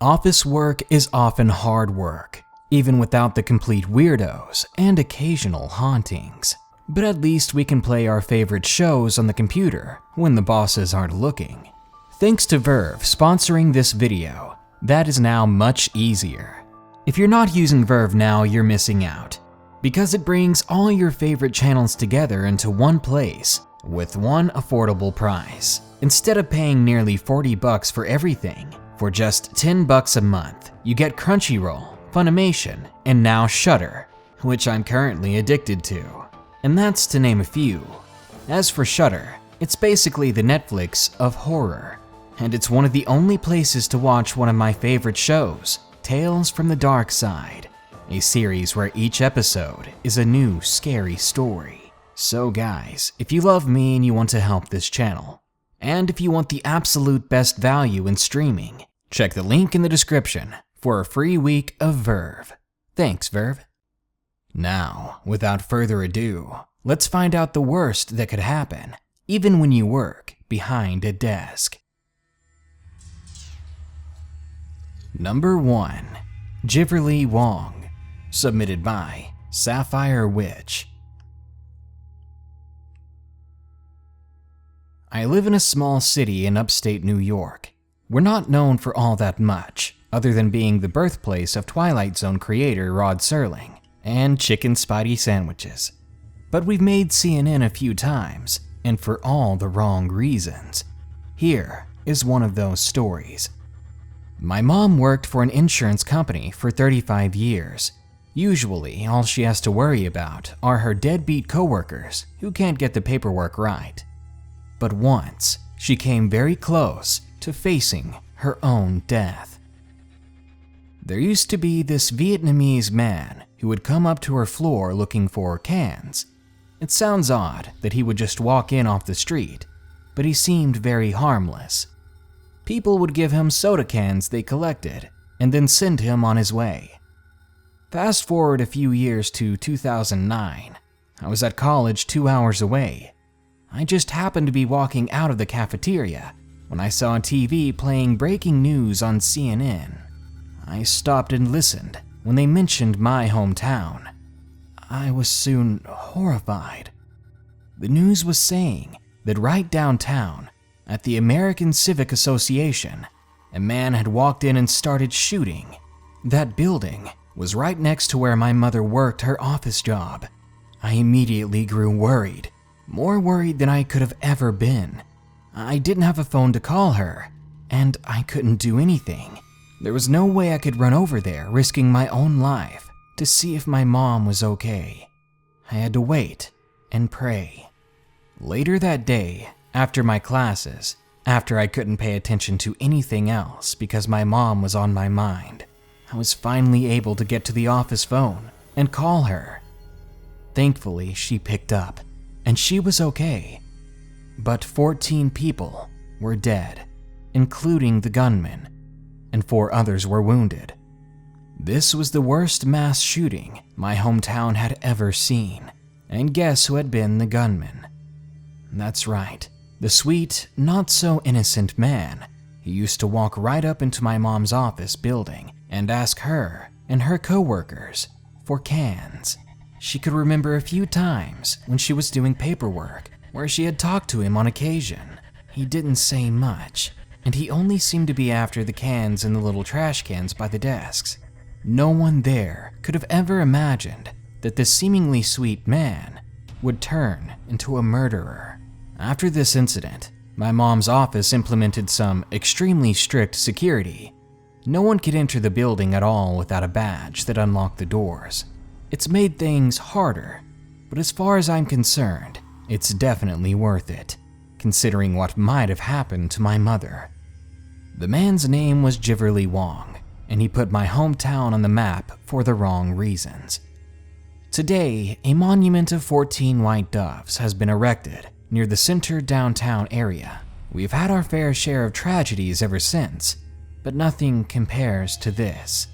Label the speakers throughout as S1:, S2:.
S1: Office work is often hard work, even without the complete weirdos and occasional hauntings. But at least we can play our favorite shows on the computer when the bosses aren't looking. Thanks to Verve sponsoring this video, that is now much easier. If you're not using Verve now, you're missing out, because it brings all your favorite channels together into one place with one affordable price. Instead of paying nearly $40 for everything, for just $10 a month, you get Crunchyroll, Funimation, and now Shudder, which I'm currently addicted to. And that's to name a few. As for Shudder, it's basically the Netflix of horror, and it's one of the only places to watch one of my favorite shows, Tales from the Dark Side, a series where each episode is a new scary story. So guys, if you love me and you want to help this channel, and if you want the absolute best value in streaming, check the link in the description for a free week of Verve. Thanks, Verve. Now, without further ado, let's find out the worst that could happen, even when you work behind a desk. Number 1. HIVERLY Wong, submitted by SapphireWitch. I live in a small city in upstate New York. We're not known for all that much, other than being the birthplace of Twilight Zone creator Rod Serling and chicken spidey sandwiches. But we've made CNN a few times, and for all the wrong reasons. Here is one of those stories. My mom worked for an insurance company for 35 years. Usually, all she has to worry about are her deadbeat coworkers who can't get the paperwork right. But once, she came very close to facing her own death. There used to be this Vietnamese man who would come up to her floor looking for cans. It sounds odd that he would just walk in off the street, but he seemed very harmless. People would give him soda cans they collected and then send him on his way. Fast forward a few years to 2009. I was at college 2 hours away. I just happened to be walking out of the cafeteria when I saw on TV playing breaking news on CNN. I stopped and listened when they mentioned my hometown. I was soon horrified. The news was saying that right downtown, at the American Civic Association, a man had walked in and started shooting. That building was right next to where my mother worked her office job. I immediately grew worried, more worried than I could have ever been. I didn't have a phone to call her, and I couldn't do anything. There was no way I could run over there risking my own life to see if my mom was okay. I had to wait and pray. Later that day, after my classes, after I couldn't pay attention to anything else because my mom was on my mind, I was finally able to get to the office phone and call her. Thankfully, she picked up, and she was okay. But 14 people were dead, including the gunman, and 4 others were wounded. This was the worst mass shooting my hometown had ever seen, and guess who had been the gunman? That's right, the sweet, not-so-innocent man who used to walk right up into my mom's office building and ask her and her co-workers for cans. She could remember a few times when she was doing paperwork where she had talked to him on occasion. He didn't say much, and he only seemed to be after the cans in the little trash cans by the desks. No one there could have ever imagined that this seemingly sweet man would turn into a murderer. After this incident, my mom's office implemented some extremely strict security. No one could enter the building at all without a badge that unlocked the doors. It's made things harder, but as far as I'm concerned, it's definitely worth it, considering what might have happened to my mother. The man's name was HIVERLY Wong, and he put my hometown on the map for the wrong reasons. Today, a monument of 14 white doves has been erected near the center downtown area. We've had our fair share of tragedies ever since, but nothing compares to this.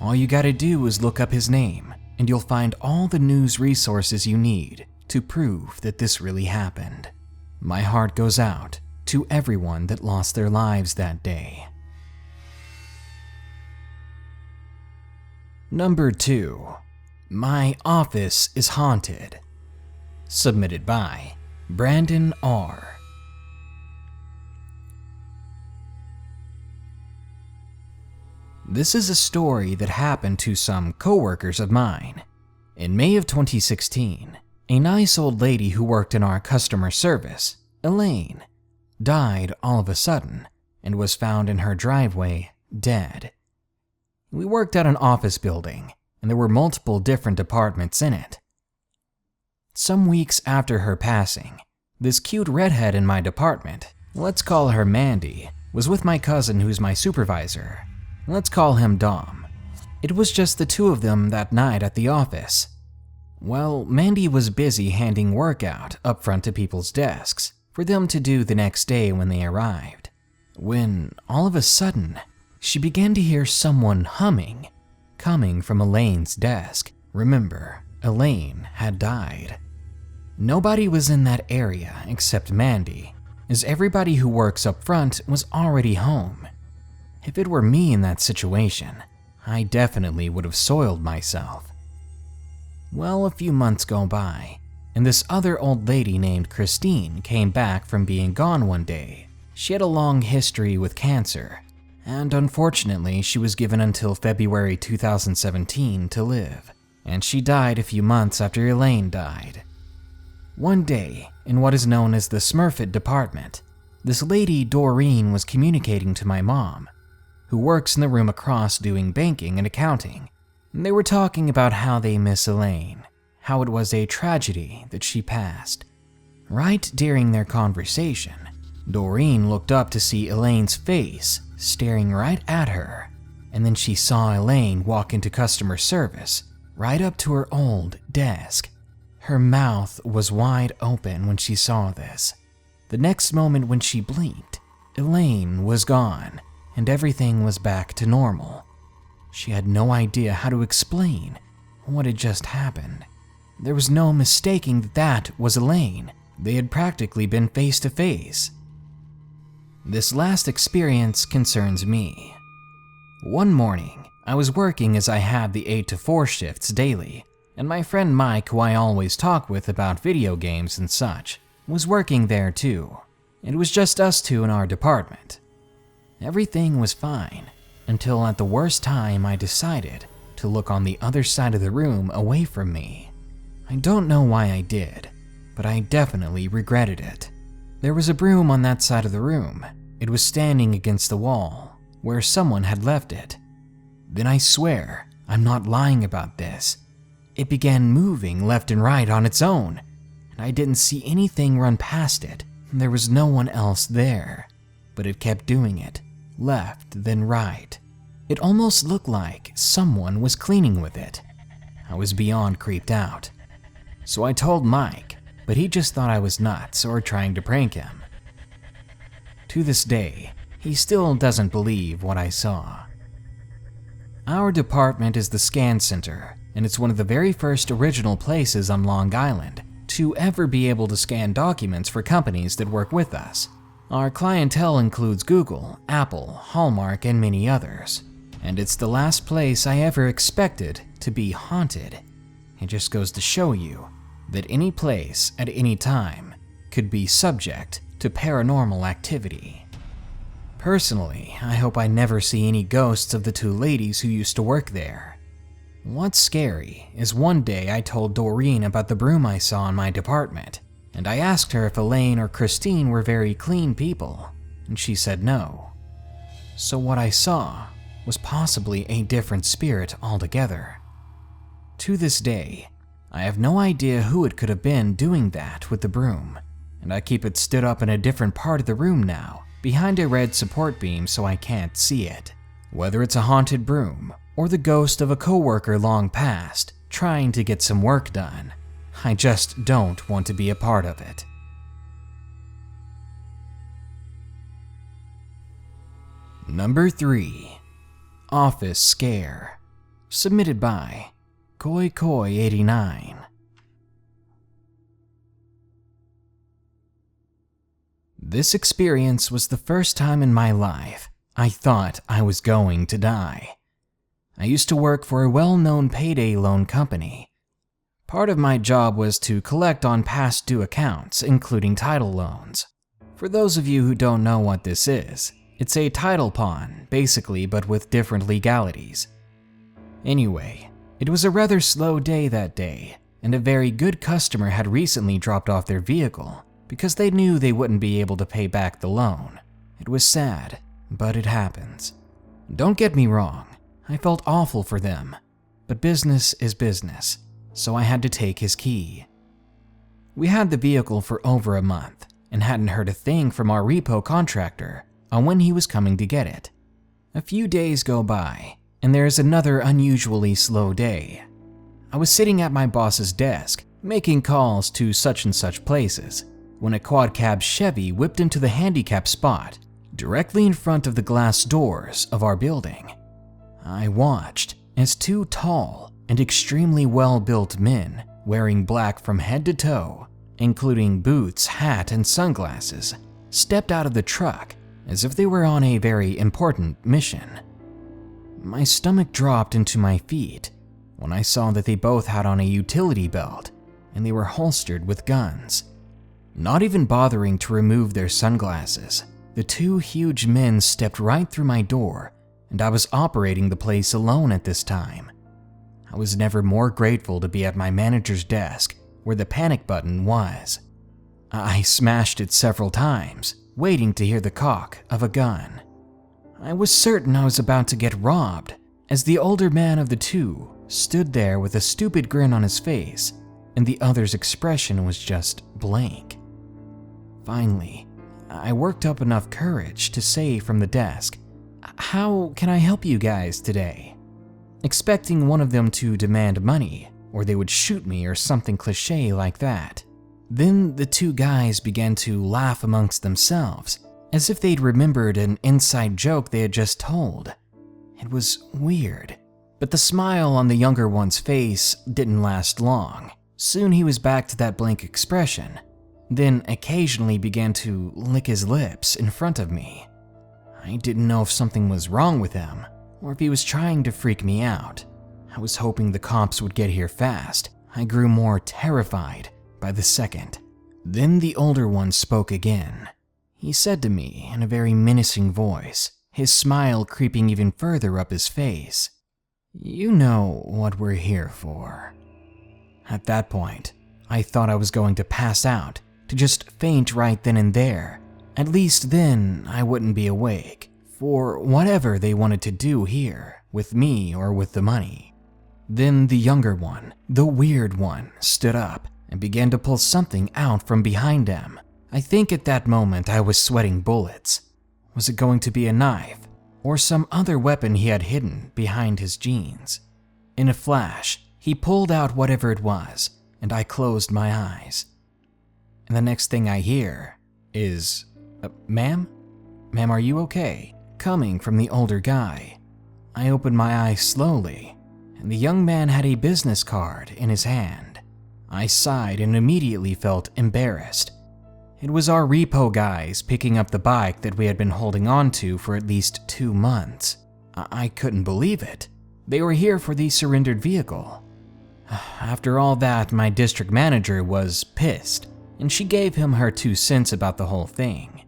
S1: All you gotta do is look up his name, and you'll find all the news resources you need to prove that this really happened. My heart goes out to everyone that lost their lives that day. Number 2. My office is haunted. Submitted by Brandon R. This is a story that happened to some coworkers of mine. In May of 2016, a nice old lady who worked in our customer service, Elaine, died all of a sudden and was found in her driveway dead. We worked at an office building, and there were multiple different departments in it. Some weeks after her passing, this cute redhead in my department, let's call her Mandy, was with my cousin who's my supervisor. Let's call him Dom. It was just the two of them that night at the office. Well, Mandy was busy handing work out up front to people's desks for them to do the next day when they arrived, when all of a sudden, she began to hear someone humming, coming from Elaine's desk. Remember, Elaine had died. Nobody was in that area except Mandy, as everybody who works up front was already home. If it were me in that situation, I definitely would have soiled myself. Well, a few months go by, and this other old lady named Christine came back from being gone one day. She had a long history with cancer, and unfortunately she was given until February 2017 to live, and she died a few months after Elaine died. One day, in what is known as the Smurfit department, this lady Doreen was communicating to my mom, who works in the room across doing banking and accounting. And they were talking about how they miss Elaine, how it was a tragedy that she passed. Right during their conversation, Doreen looked up to see Elaine's face staring right at her, and then she saw Elaine walk into customer service, right up to her old desk. Her mouth was wide open when she saw this. The next moment when she blinked, Elaine was gone, and everything was back to normal. She had no idea how to explain what had just happened. There was no mistaking that that was Elaine. They had practically been face to face. This last experience concerns me. One morning, I was working as I had the 8 to 4 shifts daily, and my friend Mike, who I always talk with about video games and such, was working there too. It was just us two in our department. Everything was fine, until at the worst time I decided to look on the other side of the room away from me. I don't know why I did, but I definitely regretted it. There was a broom on that side of the room. It was standing against the wall, where someone had left it. Then I swear, I'm not lying about this, it began moving left and right on its own, and I didn't see anything run past it. There was no one else there, but it kept doing it. Left, then right. It almost looked like someone was cleaning with it. I was beyond creeped out. So I told Mike, but he just thought I was nuts or trying to prank him. To this day, he still doesn't believe what I saw. Our department is the scan center, and it's one of the very first original places on Long Island to ever be able to scan documents for companies that work with us. Our clientele includes Google, Apple, Hallmark, and many others. And it's the last place I ever expected to be haunted. It just goes to show you that any place at any time could be subject to paranormal activity. Personally, I hope I never see any ghosts of the two ladies who used to work there. What's scary is one day I told Doreen about the broom I saw in my department, and I asked her if Elaine or Christine were very clean people, and she said no. So what I saw was possibly a different spirit altogether. To this day, I have no idea who it could have been doing that with the broom, and I keep it stood up in a different part of the room now, behind a red support beam so I can't see it. Whether it's a haunted broom or the ghost of a coworker long past trying to get some work done, I just don't want to be a part of it. Number 3. Office Scare. Submitted by KoiKoi89. This experience was the first time in my life I thought I was going to die. I used to work for a well-known payday loan company. Part of my job was to collect on past due accounts, including title loans. For those of you who don't know what this is, it's a title pawn, basically, but with different legalities. Anyway, it was a rather slow day that day, and a very good customer had recently dropped off their vehicle because they knew they wouldn't be able to pay back the loan. It was sad, but it happens. Don't get me wrong, I felt awful for them, but business is business, so I had to take his key. We had the vehicle for over a month and hadn't heard a thing from our repo contractor on when he was coming to get it. A few days go by, and there is another unusually slow day. I was sitting at my boss's desk, making calls to such and such places, when a quad cab Chevy whipped into the handicap spot directly in front of the glass doors of our building. I watched as two tall and extremely well-built men wearing black from head to toe, including boots, hat, and sunglasses, stepped out of the truck as if they were on a very important mission. My stomach dropped into my feet when I saw that they both had on a utility belt and they were holstered with guns. Not even bothering to remove their sunglasses, the two huge men stepped right through my door, and I was operating the place alone at this time. I was never more grateful to be at my manager's desk where the panic button was. I smashed it several times, waiting to hear the cock of a gun. I was certain I was about to get robbed, as the older man of the two stood there with a stupid grin on his face, and the other's expression was just blank. Finally, I worked up enough courage to say from the desk, "How can I help you guys today?" Expecting one of them to demand money, or they would shoot me or something cliche like that. Then the two guys began to laugh amongst themselves, as if they'd remembered an inside joke they had just told. It was weird, but the smile on the younger one's face didn't last long. Soon he was back to that blank expression, then occasionally began to lick his lips in front of me. I didn't know if something was wrong with him, or if he was trying to freak me out. I was hoping the cops would get here fast. I grew more terrified by the second. Then the older one spoke again. He said to me in a very menacing voice, his smile creeping even further up his face, "You know what we're here for." At that point, I thought I was going to pass out, to just faint right then and there. At least then I wouldn't be awake for whatever they wanted to do here, with me or with the money. Then the younger one, the weird one, stood up and began to pull something out from behind him. I think at that moment I was sweating bullets. Was it going to be a knife or some other weapon he had hidden behind his jeans? In a flash, he pulled out whatever it was, and I closed my eyes. And the next thing I hear is, "Ma'am? Ma'am, are you okay?" coming from the older guy. I opened my eyes slowly, and the young man had a business card in his hand. I sighed and immediately felt embarrassed. It was our repo guys picking up the bike that we had been holding on to for at least 2 months. I couldn't believe it. They were here for the surrendered vehicle. After all that, my district manager was pissed, and she gave him her 2 cents about the whole thing.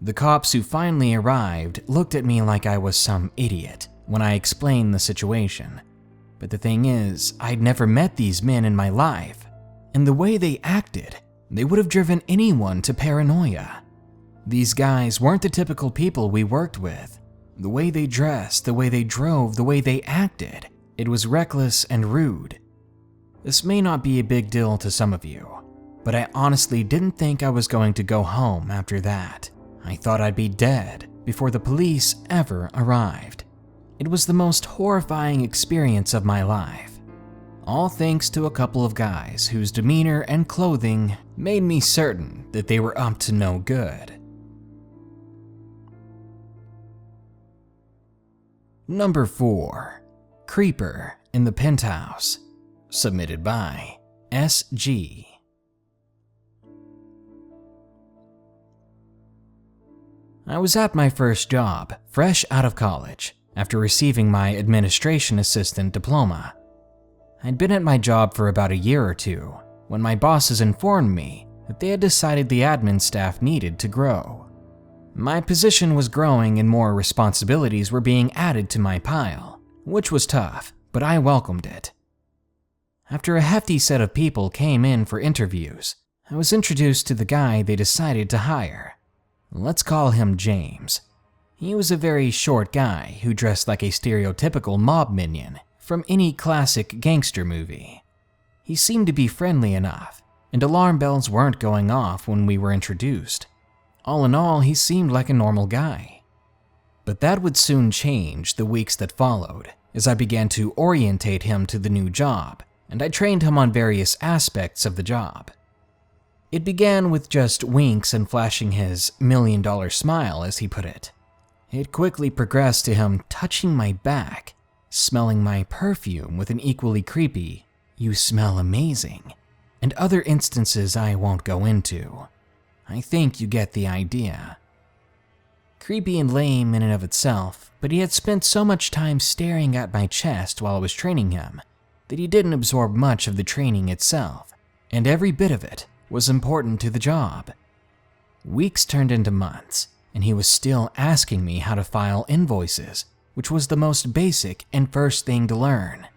S1: The cops who finally arrived looked at me like I was some idiot when I explained the situation. But the thing is, I'd never met these men in my life, and the way they acted, they would have driven anyone to paranoia. These guys weren't the typical people we worked with. The way they dressed, the way they drove, the way they acted, it was reckless and rude. This may not be a big deal to some of you, but I honestly didn't think I was going to go home after that. I thought I'd be dead before the police ever arrived. It was the most horrifying experience of my life. All thanks to a couple of guys whose demeanor and clothing made me certain that they were up to no good. Number 4. Creeper in the Penthouse. Submitted by SG. I was at my first job, fresh out of college, after receiving my administration assistant diploma. I'd been at my job for about a year or two when my bosses informed me that they had decided the admin staff needed to grow. My position was growing and more responsibilities were being added to my pile, which was tough, but I welcomed it. After a hefty set of people came in for interviews, I was introduced to the guy they decided to hire. Let's call him James. He was a very short guy who dressed like a stereotypical mob minion from any classic gangster movie. He seemed to be friendly enough, and alarm bells weren't going off when we were introduced. All in all, he seemed like a normal guy. But that would soon change the weeks that followed, as I began to orientate him to the new job, and I trained him on various aspects of the job. It began with just winks and flashing his $1,000,000 smile, as he put it. It quickly progressed to him touching my back, smelling my perfume with an equally creepy, "You smell amazing," and other instances I won't go into. I think you get the idea. Creepy and lame in and of itself, but he had spent so much time staring at my chest while I was training him that he didn't absorb much of the training itself, and every bit of it was important to the job. Weeks turned into months, and he was still asking me how to file invoices, which was the most basic and first thing to learn.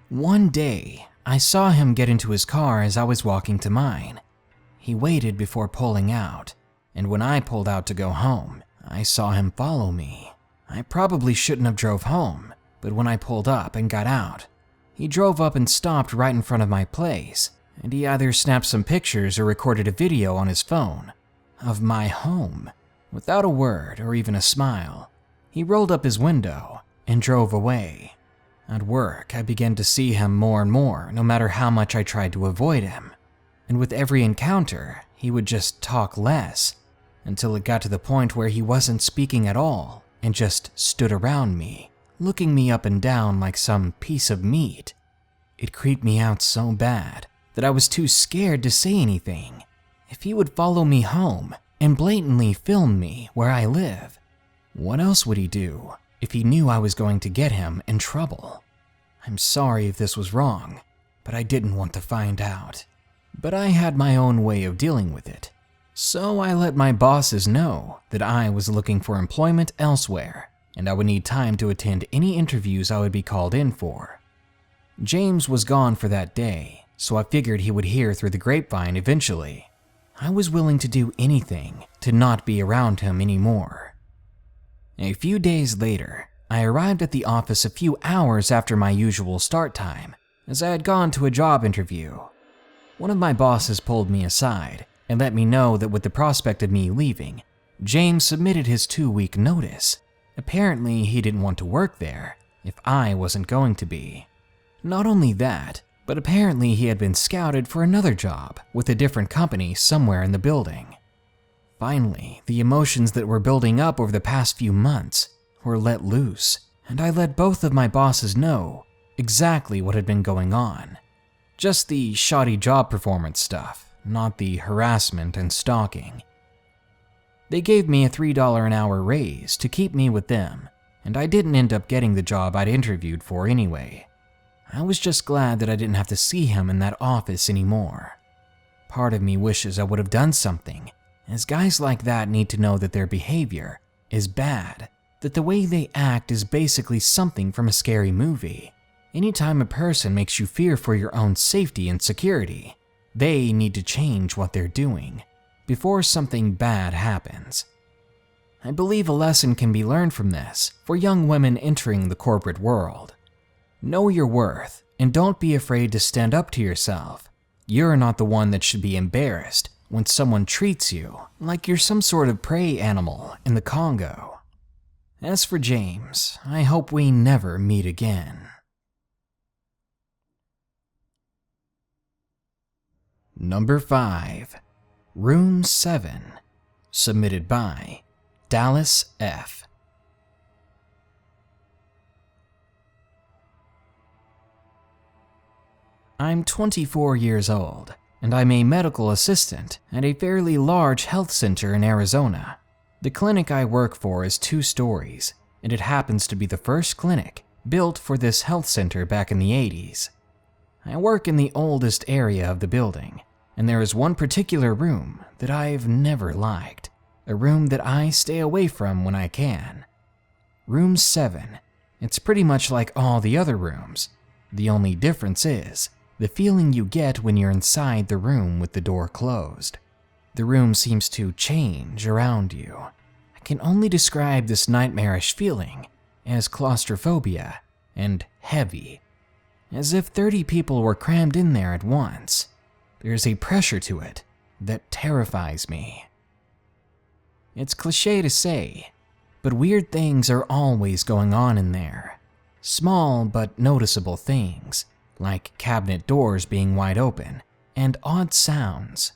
S1: One day, I saw him get into his car as I was walking to mine. He waited before pulling out, and when I pulled out to go home, I saw him follow me. I probably shouldn't have drove home, but when I pulled up and got out, he drove up and stopped right in front of my place, and he either snapped some pictures or recorded a video on his phone of my home. Without a word or even a smile, he rolled up his window and drove away. At work, I began to see him more and more, no matter how much I tried to avoid him. And with every encounter, he would just talk less, until it got to the point where he wasn't speaking at all and just stood around me, looking me up and down like some piece of meat. It creeped me out so bad that I was too scared to say anything. If he would follow me home and blatantly film me where I live, what else would he do if he knew I was going to get him in trouble? I'm sorry if this was wrong, but I didn't want to find out. But I had my own way of dealing with it, so I let my bosses know that I was looking for employment elsewhere, and I would need time to attend any interviews I would be called in for. James was gone for that day, so I figured he would hear through the grapevine eventually. I was willing to do anything to not be around him anymore. A few days later, I arrived at the office a few hours after my usual start time, as I had gone to a job interview. One of my bosses pulled me aside and let me know that with the prospect of me leaving, James submitted his 2-week notice. Apparently, he didn't want to work there if I wasn't going to be. Not only that, but apparently he had been scouted for another job with a different company somewhere in the building. Finally, the emotions that were building up over the past few months were let loose, and I let both of my bosses know exactly what had been going on. Just the shoddy job performance stuff, not the harassment and stalking. They gave me a $3 an hour raise to keep me with them, and I didn't end up getting the job I'd interviewed for anyway. I was just glad that I didn't have to see him in that office anymore. Part of me wishes I would have done something, as guys like that need to know that their behavior is bad, that the way they act is basically something from a scary movie. Anytime a person makes you fear for your own safety and security, they need to change what they're doing before something bad happens. I believe a lesson can be learned from this for young women entering the corporate world. Know your worth and don't be afraid to stand up to yourself. You're not the one that should be embarrassed when someone treats you like you're some sort of prey animal in the Congo. As for James, I hope we never meet again. Number 5. Room 7. Submitted by Dallas F. I'm 24 years old, and I'm a medical assistant at a fairly large health center in Arizona. The clinic I work for is 2 stories, and it happens to be the first clinic built for this health center back in the 80s. I work in the oldest area of the building, and there is one particular room that I've never liked, a room that I stay away from when I can. Room 7. It's pretty much like all the other rooms. The only difference is the feeling you get when you're inside the room with the door closed. The room seems to change around you. I can only describe this nightmarish feeling as claustrophobia and heavy, as if 30 people were crammed in there at once. There's a pressure to it that terrifies me. It's cliché to say, but weird things are always going on in there. Small but noticeable things, like cabinet doors being wide open, and odd sounds.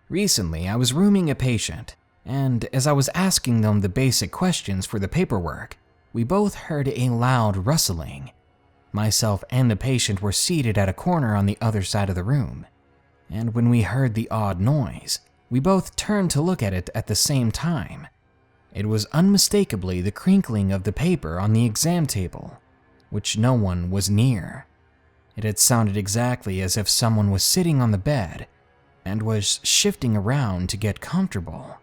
S1: Recently, I was rooming a patient, and as I was asking them the basic questions for the paperwork, we both heard a loud rustling. Myself and the patient were seated at a corner on the other side of the room, and when we heard the odd noise, we both turned to look at it at the same time. It was unmistakably the crinkling of the paper on the exam table, which no one was near. It had sounded exactly as if someone was sitting on the bed and was shifting around to get comfortable.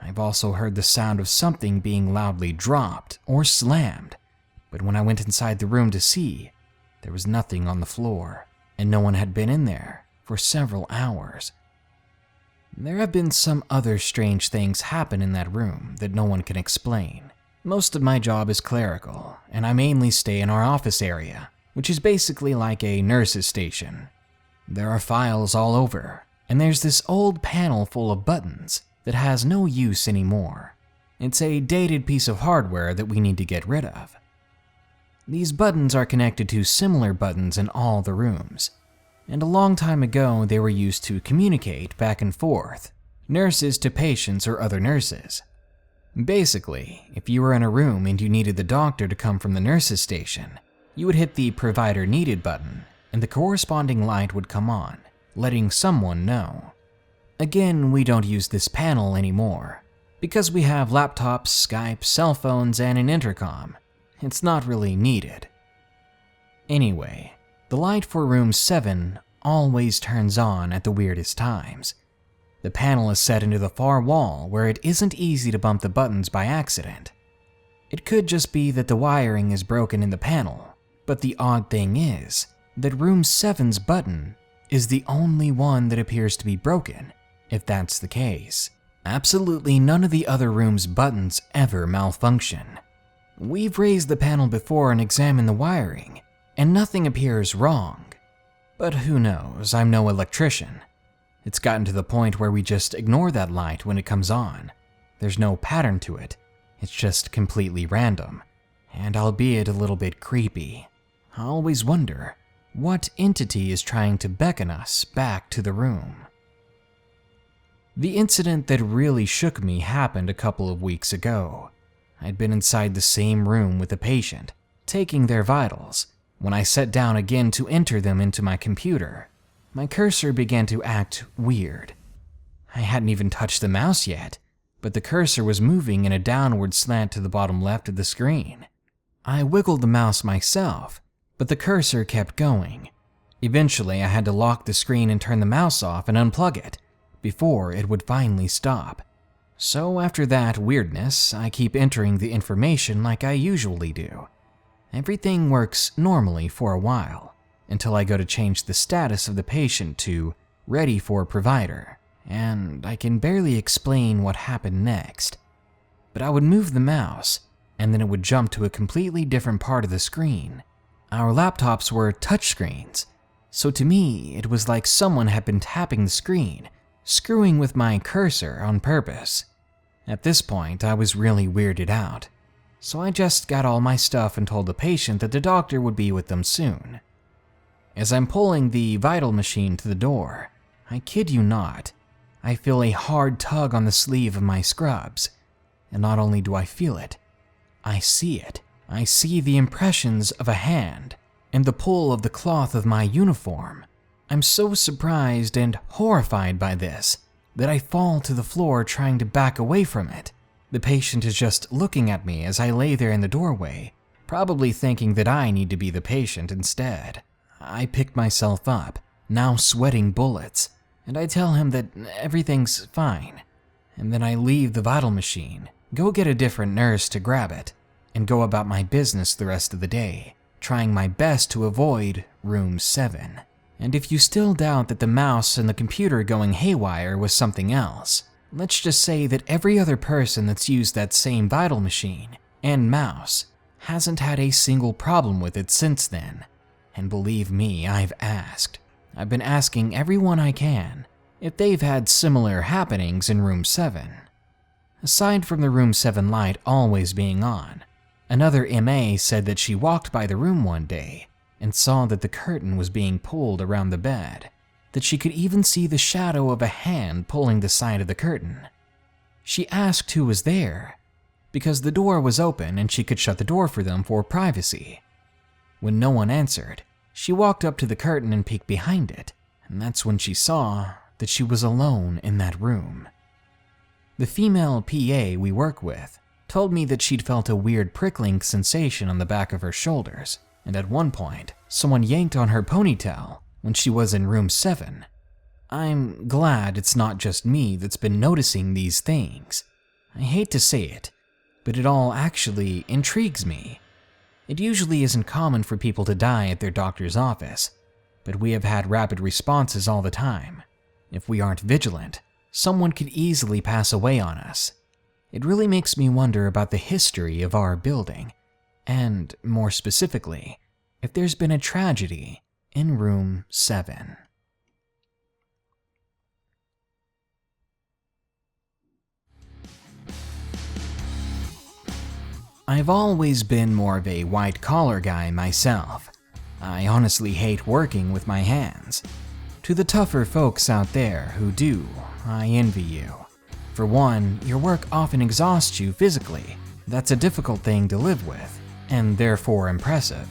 S1: I've also heard the sound of something being loudly dropped or slammed, but when I went inside the room to see, there was nothing on the floor, and no one had been in there for several hours. There have been some other strange things happen in that room that no one can explain. Most of my job is clerical, and I mainly stay in our office area, which is basically like a nurse's station. There are files all over, and there's this old panel full of buttons that has no use anymore. It's a dated piece of hardware that we need to get rid of. These buttons are connected to similar buttons in all the rooms, and a long time ago they were used to communicate back and forth, nurses to patients or other nurses. Basically, if you were in a room and you needed the doctor to come from the nurse's station, you would hit the provider needed button, and the corresponding light would come on, letting someone know. Again, we don't use this panel anymore, because we have laptops, Skype, cell phones, and an intercom. It's not really needed. Anyway, the light for room 7 always turns on at the weirdest times. The panel is set into the far wall where it isn't easy to bump the buttons by accident. It could just be that the wiring is broken in the panel, but the odd thing is that room 7's button is the only one that appears to be broken, if that's the case. Absolutely none of the other room's buttons ever malfunction. We've raised the panel before and examined the wiring, and nothing appears wrong. But who knows, I'm no electrician. It's gotten to the point where we just ignore that light when it comes on. There's no pattern to it, it's just completely random, and albeit a little bit creepy. I always wonder what entity is trying to beckon us back to the room. The incident that really shook me happened a couple of weeks ago. I'd been inside the same room with a patient, taking their vitals. When I sat down again to enter them into my computer, my cursor began to act weird. I hadn't even touched the mouse yet, but the cursor was moving in a downward slant to the bottom left of the screen. I wiggled the mouse myself, but the cursor kept going. Eventually, I had to lock the screen and turn the mouse off and unplug it before it would finally stop. So after that weirdness, I keep entering the information like I usually do. Everything works normally for a while, until I go to change the status of the patient to ready for provider, and I can barely explain what happened next. But I would move the mouse, and then it would jump to a completely different part of the screen. Our laptops were touchscreens, so to me it was like someone had been tapping the screen, screwing with my cursor on purpose. At this point, I was really weirded out, so I just got all my stuff and told the patient that the doctor would be with them soon. As I'm pulling the vital machine to the door, I kid you not, I feel a hard tug on the sleeve of my scrubs, and not only do I feel it, I see it. I see the impressions of a hand and the pull of the cloth of my uniform. I'm so surprised and horrified by this that I fall to the floor trying to back away from it. The patient is just looking at me as I lay there in the doorway, probably thinking that I need to be the patient instead. I pick myself up, now sweating bullets, and I tell him that everything's fine. And then I leave the vital machine, go get a different nurse to grab it, and go about my business the rest of the day, trying my best to avoid room 7. And if you still doubt that the mouse and the computer going haywire was something else, let's just say that every other person that's used that same vital machine and mouse hasn't had a single problem with it since then. And believe me, I've asked. I've been asking everyone I can if they've had similar happenings in room 7. Aside from the room 7 light always being on, another MA said that she walked by the room one day and saw that the curtain was being pulled around the bed, that she could even see the shadow of a hand pulling the side of the curtain. She asked who was there, because the door was open and she could shut the door for them for privacy. When no one answered, she walked up to the curtain and peeked behind it, and that's when she saw that she was alone in that room. The female PA we work with told me that she'd felt a weird prickling sensation on the back of her shoulders, and at one point, someone yanked on her ponytail when she was in room 7. I'm glad it's not just me that's been noticing these things. I hate to say it, but it all actually intrigues me. It usually isn't common for people to die at their doctor's office, but we have had rapid responses all the time. If we aren't vigilant, someone could easily pass away on us. It really makes me wonder about the history of our building, and more specifically, if there's been a tragedy in room 7. I've always been more of a white-collar guy myself. I honestly hate working with my hands. To the tougher folks out there who do, I envy you. For one, your work often exhausts you physically. That's a difficult thing to live with, and therefore impressive.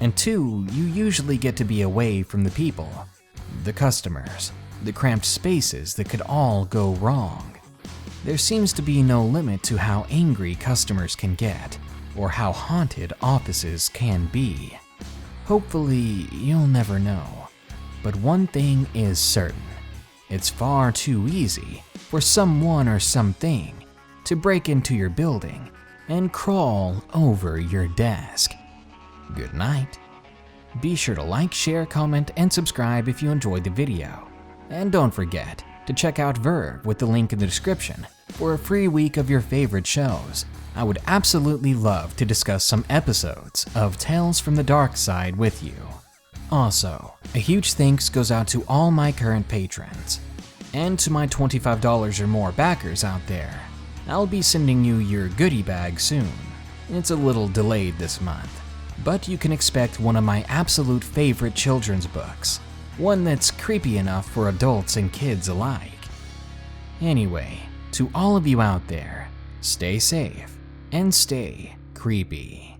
S1: And two, you usually get to be away from the people, the customers, the cramped spaces that could all go wrong. There seems to be no limit to how angry customers can get, or how haunted offices can be. Hopefully, you'll never know. But one thing is certain. It's far too easy for someone or something to break into your building and crawl over your desk. Good night. Be sure to like, share, comment, and subscribe if you enjoyed the video. And don't forget to check out Verve with the link in the description for a free week of your favorite shows. I would absolutely love to discuss some episodes of Tales from the Dark Side with you. Also, a huge thanks goes out to all my current patrons, and to my $25 or more backers out there. I'll be sending you your goodie bag soon. It's a little delayed this month, but you can expect one of my absolute favorite children's books, one that's creepy enough for adults and kids alike. Anyway, to all of you out there, stay safe and stay creepy.